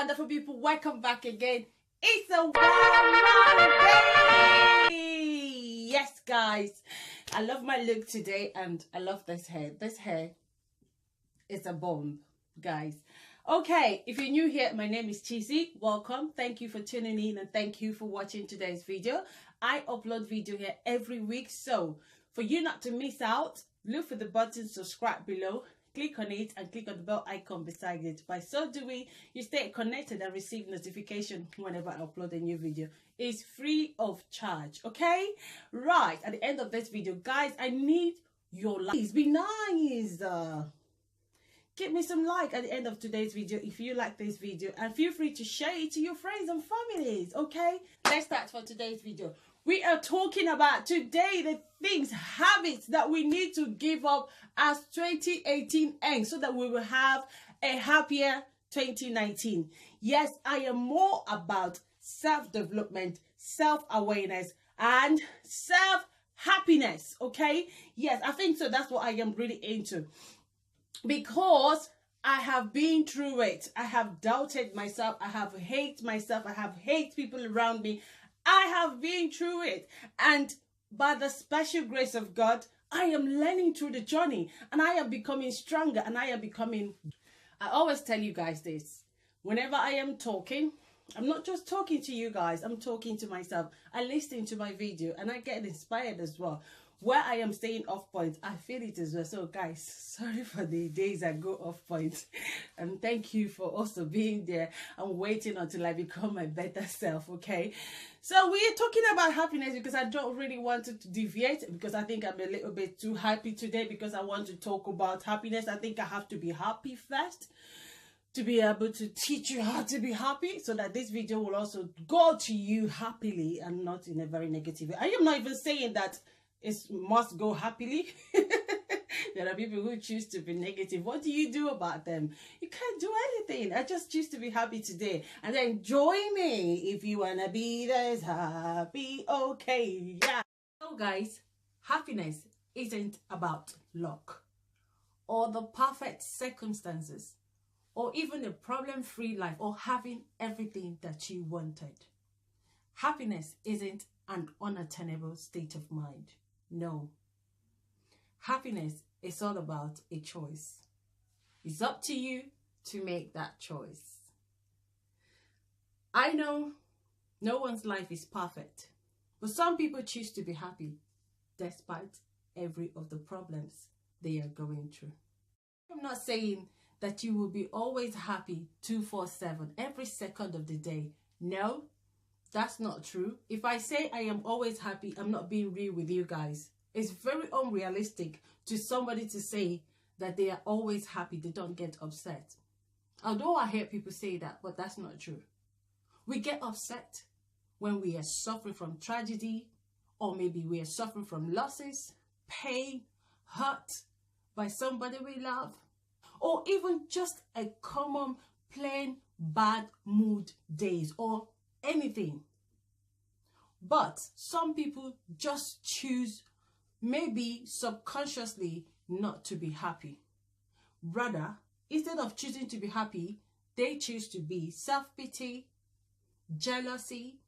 wonderful people, welcome back again. It's a Monday. Yes guys, I love my look today and I love this hair. This hair is a bomb, guys. Okay, if you're new here, my name is Cheesy. Welcome. Thank you for tuning in and thank you for watching today's video. I upload video here every week, so for you not to miss out, look for the button subscribe below. Click on it and click on the bell icon beside it. By so doing, you stay connected and receive notification whenever I upload a new video. It's free of charge, okay? Right, at the end of this video, guys, I need your likes. Be nice. Give me some like at the end of today's video if you like this video, and feel free to share it to your friends and families, okay? Let's start for today's video. We are talking about today the things, habits that we need to give up as 2018 ends so that we will have a happier 2019. Yes, I am more about self-development, self-awareness, and self-happiness, okay? Yes, I think so. That's what I am really into. Because I have been through it. I have doubted myself. I have hated myself. I have hated people around me. I have been through it, and by the special grace of God, I am learning through the journey, and I am becoming stronger, and I am becoming... I always tell you guys this, whenever I am talking, I'm not just talking to you guys, I'm talking to myself. I listen to my video, and I get inspired as well. Where I am staying off point, I feel it as well. So guys, sorry for the days I go off point. And thank you for also being there and waiting until I become my better self, okay? So we are talking about happiness because I don't really want to deviate, because I think I'm a little bit too happy today, because I want to talk about happiness. I think I have to be happy first to be able to teach you how to be happy, so that this video will also go to you happily and not in a very negative way. I am not even saying that it must go happily. There are people who choose to be negative. What do you do about them? You can't do anything. I just choose to be happy today. And then join me if you want to be this happy. Okay, yeah. So guys, happiness isn't about luck or the perfect circumstances or even a problem-free life or having everything that you wanted. Happiness isn't an unattainable state of mind. No. Happiness is all about a choice. It's up to you to make that choice. I know no one's life is perfect, but some people choose to be happy despite every of the problems they are going through. I'm not saying that you will be always happy 24/7 every second of the day. No. That's not true. If I say I am always happy, I'm not being real with you guys. It's very unrealistic to somebody to say that they are always happy, they don't get upset. Although I hear people say that, but that's not true. We get upset when we are suffering from tragedy, or maybe we are suffering from losses, pain, hurt by somebody we love, or even just a common plain bad mood days or anything. But some people just choose, maybe subconsciously, not to be happy. Rather, instead of choosing to be happy, they choose to be self-pity, jealousy,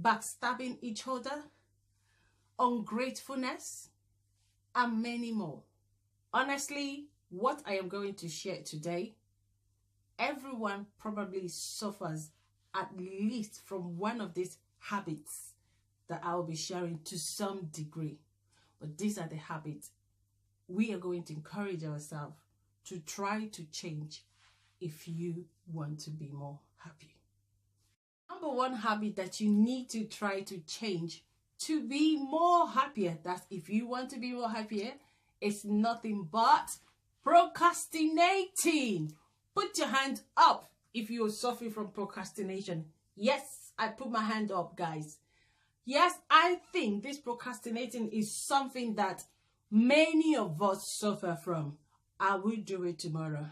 backstabbing each other, ungratefulness, and many more. Honestly, what I am going to share today, everyone probably suffers at least from one of these habits that I will be sharing to some degree. But these are the habits we are going to encourage ourselves to try to change if you want to be more happy. Number one habit that you need to try to change to be more happier, that's if you want to be more happier, is nothing but procrastinating. Put your hand up if you're suffering from procrastination. Yes, I put my hand up, guys. Yes, I think this procrastinating is something that many of us suffer from. I will do it tomorrow.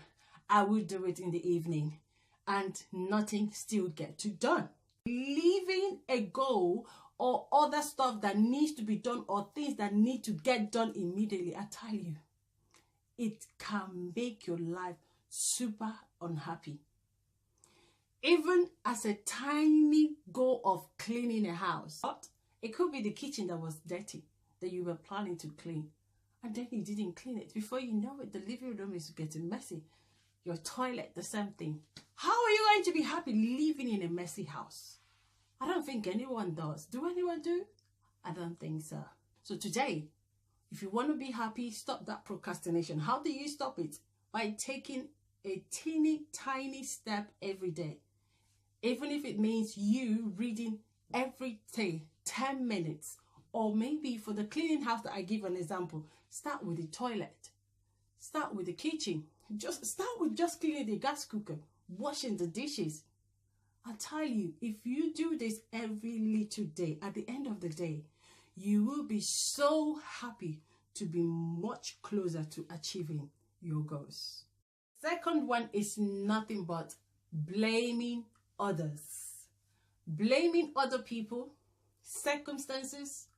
I will do it in the evening. And nothing still gets done. Leaving a goal or other stuff that needs to be done or things that need to get done immediately, I tell you, it can make your life super unhappy. Even as a tiny goal of cleaning a house. But it could be the kitchen that was dirty that you were planning to clean. And then you didn't clean it. Before you know it, the living room is getting messy. Your toilet, the same thing. How are you going to be happy living in a messy house? I don't think anyone does. Do anyone do? I don't think so. So today, if you want to be happy, stop that procrastination. How do you stop it? By taking a teeny tiny step every day. Even if it means you reading every day 10 minutes. Or maybe for the cleaning house that I give an example, start with the toilet. Start with the kitchen. Just start with just cleaning the gas cooker, washing the dishes. I tell you, if you do this every little day, at the end of the day, you will be so happy to be much closer to achieving your goals. Second one is nothing but blaming others. Blaming other people, circumstances,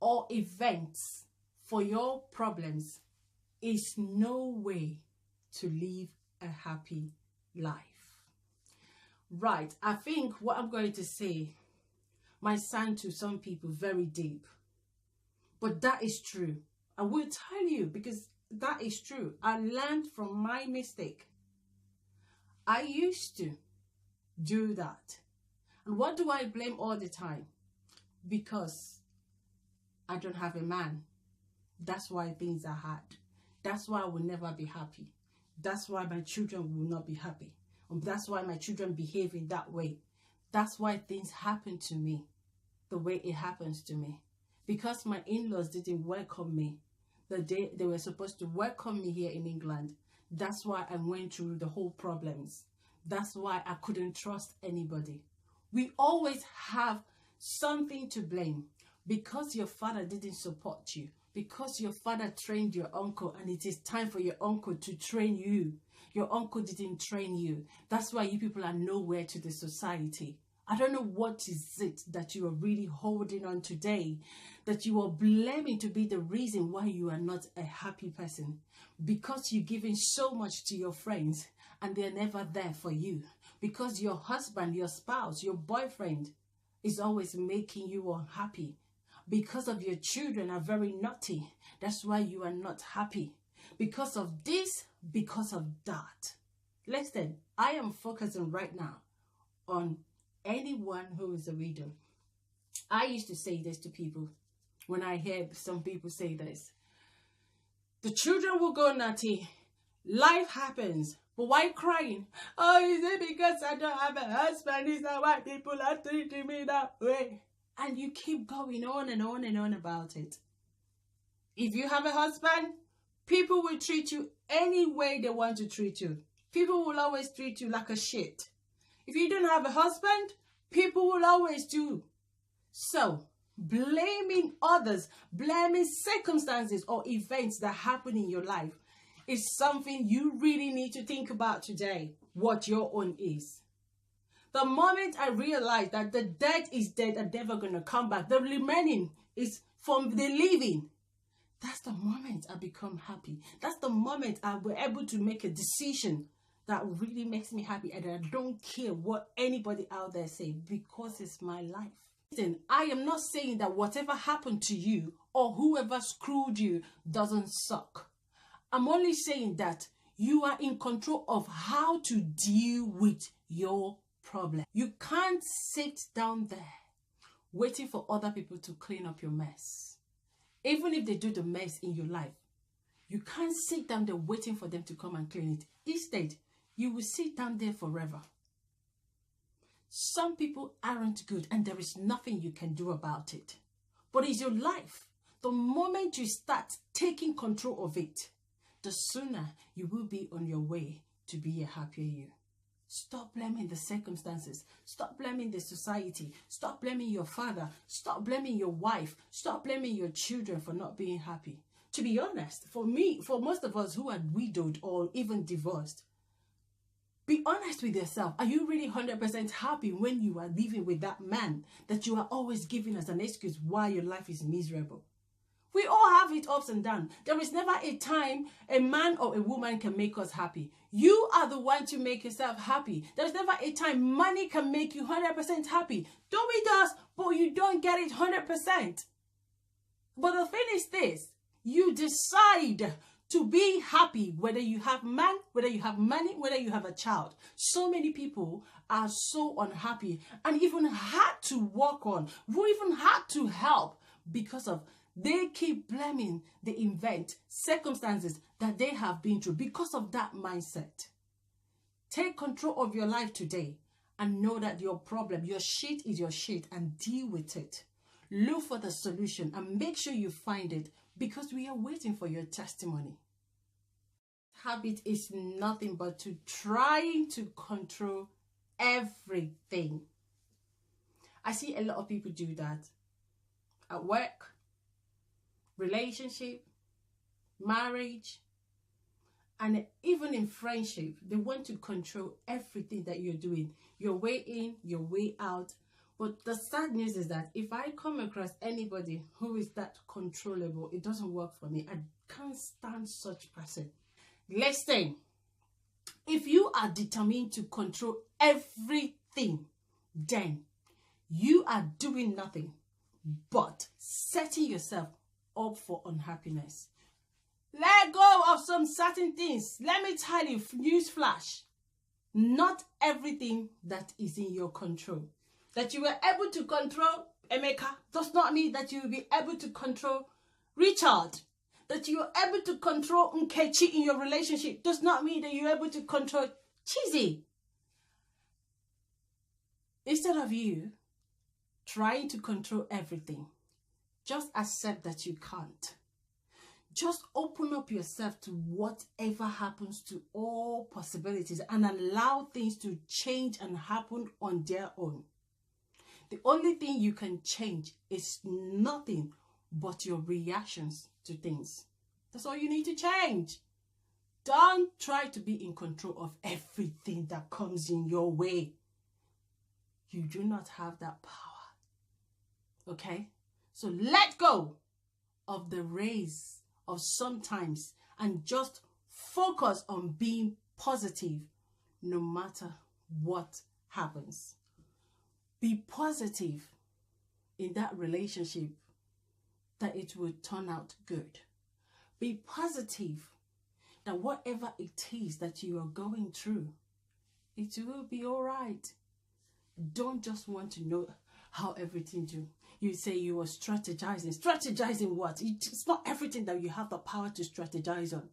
or events for your problems is no way to live a happy life. Right, I think what I'm going to say might sound to some people very deep, but that is true. I will tell you because that is true. I learned from my mistake. I used to do that. And what do I blame all the time? Because I don't have a man. That's why things are hard. That's why I will never be happy. That's why my children will not be happy. And that's why my children behave in that way. That's why things happen to me the way it happens to me. Because my in-laws didn't welcome me the day they were supposed to welcome me here in England. That's why I went through the whole problems. That's why I couldn't trust anybody. We always have something to blame. Because your father didn't support you. Because your father trained your uncle and it is time for your uncle to train you. Your uncle didn't train you. That's why you people are nowhere to the society. I don't know what is it that you are really holding on today, that you are blaming to be the reason why you are not a happy person. Because you're giving so much to your friends and they're never there for you. Because your husband, your spouse, your boyfriend is always making you unhappy. Because of your children are very naughty. That's why you are not happy. Because of this, because of that. Listen, I am focusing right now on anyone who is a widow. I used to say this to people when I hear some people say this. The children will go naughty. Life happens. But why crying? Oh, is it because I don't have a husband? Is that why people are treating me that way? And you keep going on and on and on about it. If you have a husband, people will treat you any way they want to treat you. People will always treat you like a shit. If you don't have a husband, people will always do. So, blaming others, blaming circumstances or events that happen in your life is something you really need to think about today, what your own is. The moment I realized that the dead is dead and never going to come back, the remaining is from the living. That's the moment I become happy. That's the moment I was able to make a decision that really makes me happy and I don't care what anybody out there say because it's my life. Listen, I am not saying that whatever happened to you or whoever screwed you doesn't suck. I'm only saying that you are in control of how to deal with your problem. You can't sit down there waiting for other people to clean up your mess. Even if they do the mess in your life, you can't sit down there waiting for them to come and clean it. Instead, you will sit down there forever. Some people aren't good and there is nothing you can do about it. But it's your life. The moment you start taking control of it, the sooner you will be on your way to be a happier you. Stop blaming the circumstances. Stop blaming the society. Stop blaming your father. Stop blaming your wife. Stop blaming your children for not being happy. To be honest, for me, for most of us who are widowed or even divorced, be honest with yourself. Are you really 100% happy when you are living with that man that you are always giving as an excuse why your life is miserable? We all have it ups and downs. There is never a time a man or a woman can make us happy. You are the one to make yourself happy. There's never a time money can make you 100% happy. Though it does, but you don't get it 100%. But the thing is this, you decide to be happy, whether you have man, whether you have money, whether you have a child. So many people are so unhappy and even had to work on, who even had to help because of they keep blaming the event, circumstances that they have been through because of that mindset. Take control of your life today and know that your problem, your shit is your shit, and deal with it. Look for the solution and make sure you find it, because we are waiting for your testimony. Habit is nothing but to trying to control everything. I see a lot of people do that at work, relationship, marriage, and even in friendship. They want to control everything that you're doing, your way in, your way out. But the sad news is that if I come across anybody who is that controllable, it doesn't work for me. I can't stand such person. Listen, if you are determined to control everything, then you are doing nothing but setting yourself up for unhappiness. Let go of some certain things. Let me tell you, newsflash, not everything that is in your control. That you were able to control Emeka does not mean that you will be able to control Richard. That you are able to control Nkechi in your relationship does not mean that you're able to control Chizzy. Instead of you trying to control everything, just accept that you can't. Just open up yourself to whatever happens, to all possibilities, and allow things to change and happen on their own. The only thing you can change is nothing but your reactions to things. That's all you need to change. Don't try to be in control of everything that comes in your way. You do not have that power. Okay? So let go of the race of sometimes and just focus on being positive no matter what happens. Be positive in that relationship that it will turn out good. Be positive that whatever it is that you are going through, it will be all right. Don't just want to know how everything do. You say you are strategizing. Strategizing what? It's not everything that you have the power to strategize on.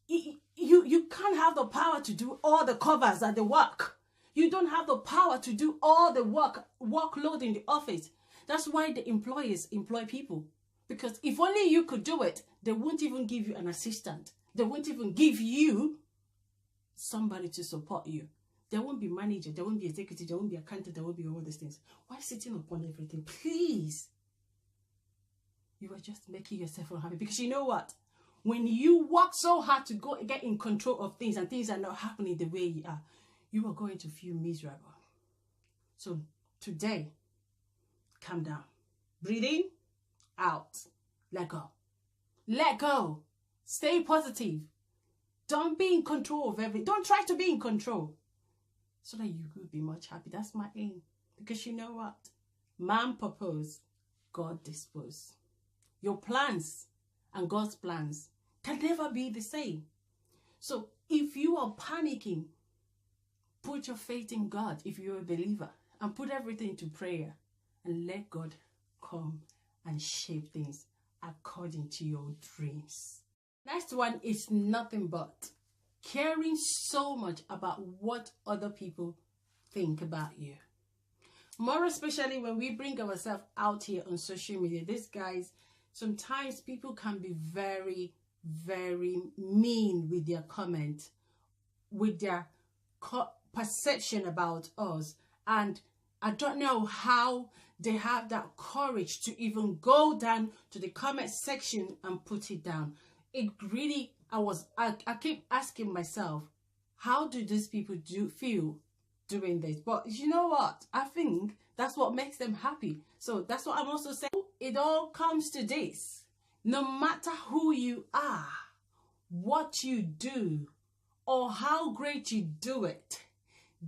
You can't have the power to do all the covers at the work. You don't have the power to do all the workload in the office. That's why the employers employ people. Because if only you could do it, they won't even give you an assistant. They won't even give you somebody to support you. There won't be manager, there won't be executive, there won't be accountant, there won't be all these things. Why sitting upon everything? Please. You are just making yourself unhappy. Because you know what? When you work so hard to go get in control of things and things are not happening the way you are going to feel miserable. So today, calm down. Breathe in, out. Let go. Let go. Stay positive. Don't be in control of everything. Don't try to be in control. So that you could be much happy. That's my aim. Because you know what? Man propose, God dispose. Your plans and God's plans can never be the same. So if you are panicking, put your faith in God if you're a believer, and put everything to prayer and let God come and shape things according to your dreams. Next one is nothing but caring so much about what other people think about you. More especially when we bring ourselves out here on social media. These guys, sometimes people can be very, very mean with their comment, with their perception about us. And I don't know how they have that courage to even go down to the comment section and put it down. It really, I keep asking myself, how do these people feel doing this? But you know what? I think that's what makes them happy. So that's what I'm also saying. It all comes to this. No matter who you are, what you do, or how great you do it,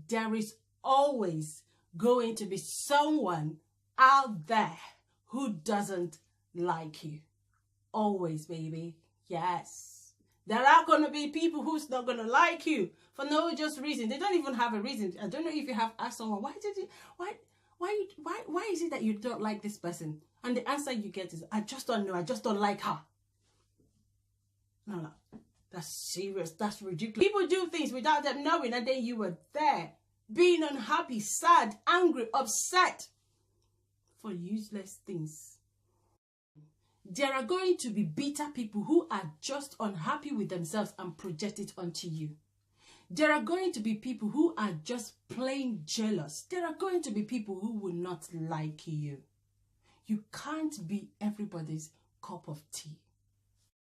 there is always going to be someone out there who doesn't like you. Always, baby. Yes. There are going to be people who's not going to like you for no just reason. They don't even have a reason. I don't know if you have asked someone, why is it that you don't like this person? And the answer you get is, I just don't know. I just don't like her. No. That's serious. That's ridiculous. People do things without them knowing, and then you were there being unhappy, sad, angry, upset for useless things. There are going to be bitter people who are just unhappy with themselves and project it onto you. There are going to be people who are just plain jealous. There are going to be people who will not like you. You can't be everybody's cup of tea.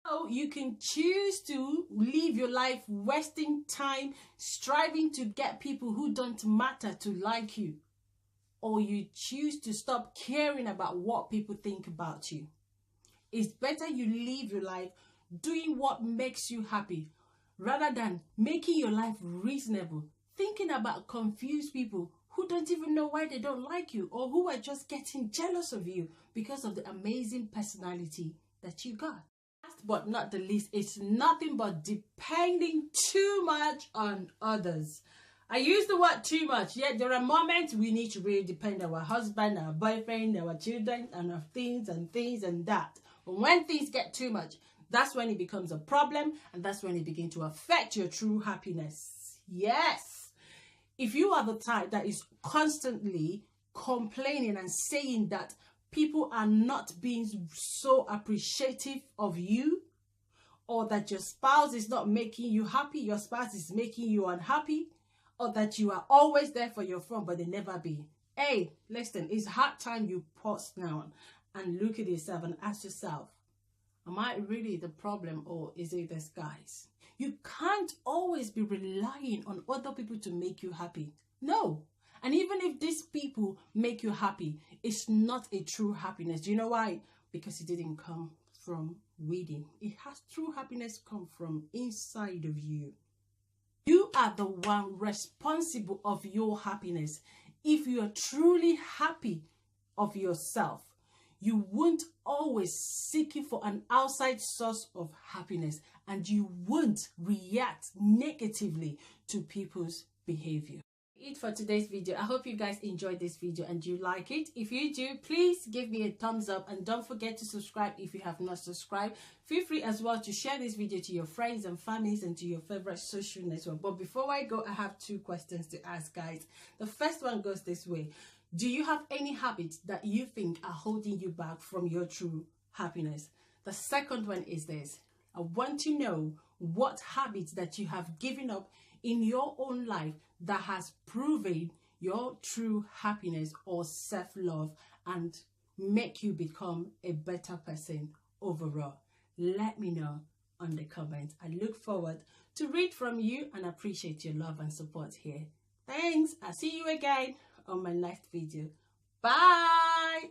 So you can choose to live your life wasting time striving to get people who don't matter to like you. Or you choose to stop caring about what people think about you. It's better you live your life doing what makes you happy rather than making your life reasonable, thinking about confused people who don't even know why they don't like you or who are just getting jealous of you because of the amazing personality that you got. Last but not the least, it's nothing but depending too much on others. I use the word too much, yet there are moments we need to really depend on our husband, our boyfriend, our children, and our things and that. But when things get too much, that's when it becomes a problem, and that's when it begins to affect your true happiness. Yes. If you are the type that is constantly complaining and saying that people are not being so appreciative of you, or that your spouse is not making you happy, your spouse is making you unhappy, or that you are always there for your friend but they never be. Hey, listen, it's hard time you pause now and look at yourself and ask yourself, am I really the problem or is it this guys? You can't always be relying on other people to make you happy. No. And even if these people make you happy, it's not a true happiness. Do you know why? Because it didn't come from within. It has true happiness come from inside of you. You are the one responsible of your happiness. If you are truly happy of yourself, you won't always seeking for an outside source of happiness, and you won't react negatively to people's behavior. That's it for today's video. I hope you guys enjoyed this video and you like it. If you do, please give me a thumbs up and don't forget to subscribe if you have not subscribed. Feel free as well to share this video to your friends and families and to your favorite social network. But before I go, I have two questions to ask, guys. The first one goes this way. Do you have any habits that you think are holding you back from your true happiness? The second one is this. I want to know what habits that you have given up in your own life that has proven your true happiness or self-love and make you become a better person overall. Let me know on the comments. I look forward to read from you and appreciate your love and support here. Thanks. I'll see you again on my next video. Bye.